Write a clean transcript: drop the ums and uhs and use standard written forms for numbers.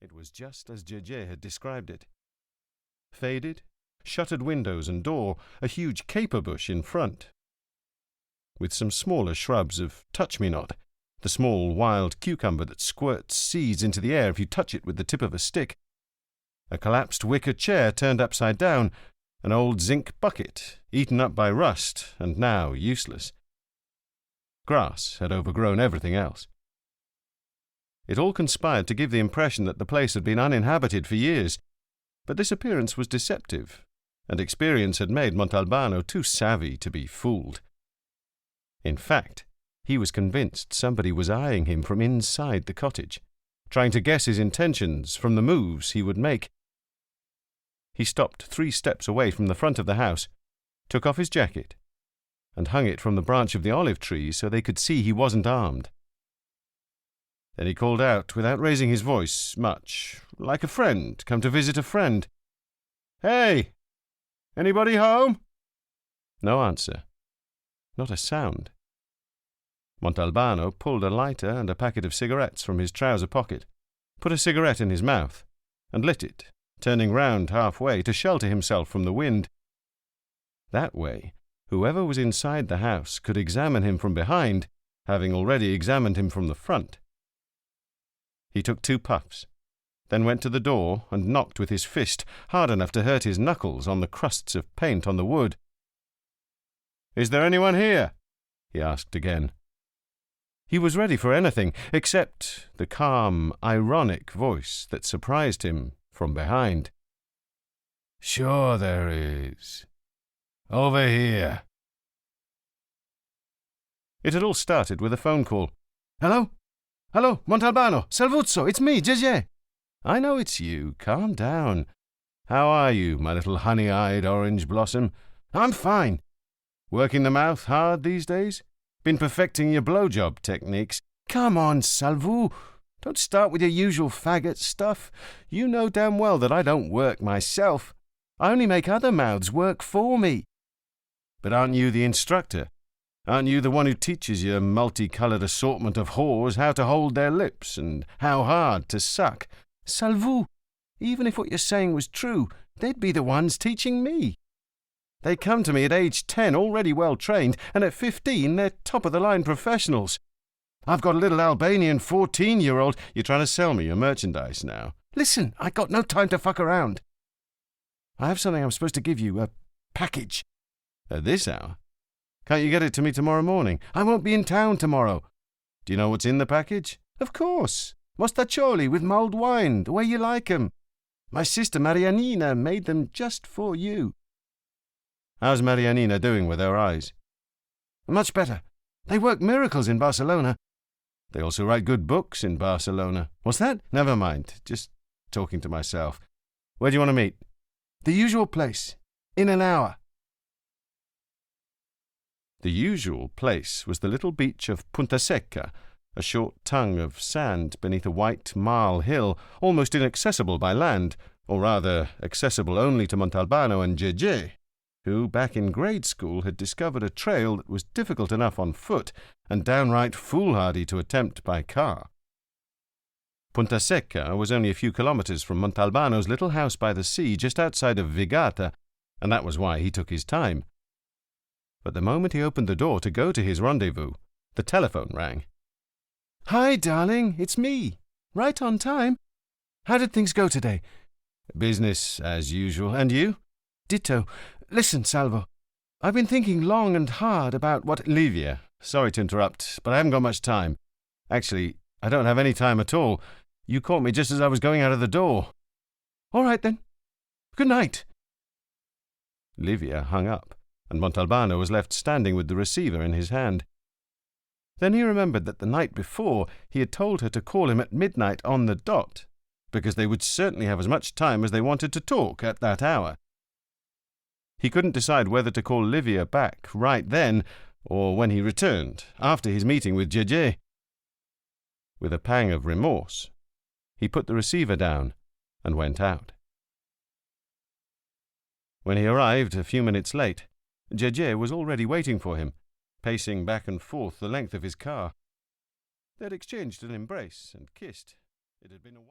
It was just as Jejé had described it. Faded, shuttered windows and door, a huge caper bush in front, with some smaller shrubs of touch-me-not, the small wild cucumber that squirts seeds into the air if you touch it with the tip of a stick, a collapsed wicker chair turned upside down, an old zinc bucket, eaten up by rust and now useless. Grass had overgrown everything else. It all conspired to give the impression that the place had been uninhabited for years, but this appearance was deceptive, and experience had made Montalbano too savvy to be fooled. In fact, he was convinced somebody was eyeing him from inside the cottage, trying to guess his intentions from the moves he would make. He stopped 3 steps away from the front of the house, took off his jacket, and hung it from the branch of the olive tree so they could see he wasn't armed. Then he called out, without raising his voice much, like a friend come to visit a friend. "Hey! Anybody home?" No answer. Not a sound. Montalbano pulled a lighter and a packet of cigarettes from his trouser pocket, put a cigarette in his mouth, and lit it, turning round halfway to shelter himself from the wind. That way, whoever was inside the house could examine him from behind, having already examined him from the front. He took 2 puffs, then went to the door and knocked with his fist, hard enough to hurt his knuckles on the crusts of paint on the wood. "Is there anyone here?" he asked again. He was ready for anything except the calm, ironic voice that surprised him from behind. "Sure there is. Over here." It had all started with a phone call. "Hello? Hello, Montalbano! Salvuzzo! It's me, Jejé!" "I know it's you. Calm down. How are you, my little honey-eyed orange blossom?" "I'm fine." "Working the mouth hard these days? Been perfecting your blowjob techniques?" "Come on, Salvu. Don't start with your usual faggot stuff. You know damn well that I don't work myself. I only make other mouths work for me." "But aren't you the instructor? Aren't you the one who teaches your multicoloured assortment of whores how to hold their lips and how hard to suck?" "Salvu, even if what you're saying was true, they'd be the ones teaching me. They come to me at age 10 already well trained, and at 15 they're top-of-the-line professionals. I've got a little Albanian 14-year-old. You're trying to sell me your merchandise now." "Listen, I got no time to fuck around. I have something I'm supposed to give you, a package." "At this hour? Can't you get it to me tomorrow morning?" "I won't be in town tomorrow." "Do you know what's in the package?" "Of course. Mostaccioli with mulled wine, the way you like 'em. My sister Marianina made them just for you." "How's Marianina doing with her eyes?" "Much better. They work miracles in Barcelona." "They also write good books in Barcelona." "What's that?" "Never mind. Just talking to myself. Where do you want to meet?" "The usual place. In an hour." The usual place was the little beach of Punta Secca, a short tongue of sand beneath a white marl hill, almost inaccessible by land, or rather accessible only to Montalbano and Jejé, who, back in grade school, had discovered a trail that was difficult enough on foot and downright foolhardy to attempt by car. Punta Secca was only a few kilometres from Montalbano's little house by the sea just outside of Vigata, and that was why he took his time. But the moment he opened the door to go to his rendezvous, the telephone rang. "Hi, darling, it's me. Right on time. How did things go today?" "Business as usual. And you?" "Ditto. Listen, Salvo, I've been thinking long and hard about what—" "Livia, sorry to interrupt, but I haven't got much time. Actually, I don't have any time at all. You caught me just as I was going out of the door." "All right, then. Good night." Livia hung up, and Montalbano was left standing with the receiver in his hand. Then he remembered that the night before he had told her to call him at midnight on the dot, because they would certainly have as much time as they wanted to talk at that hour. He couldn't decide whether to call Livia back right then, or when he returned, after his meeting with Jejé. With a pang of remorse, he put the receiver down and went out. When he arrived a few minutes late, Jejé was already waiting for him, pacing back and forth the length of his car. They had exchanged an embrace and kissed. It had been a while.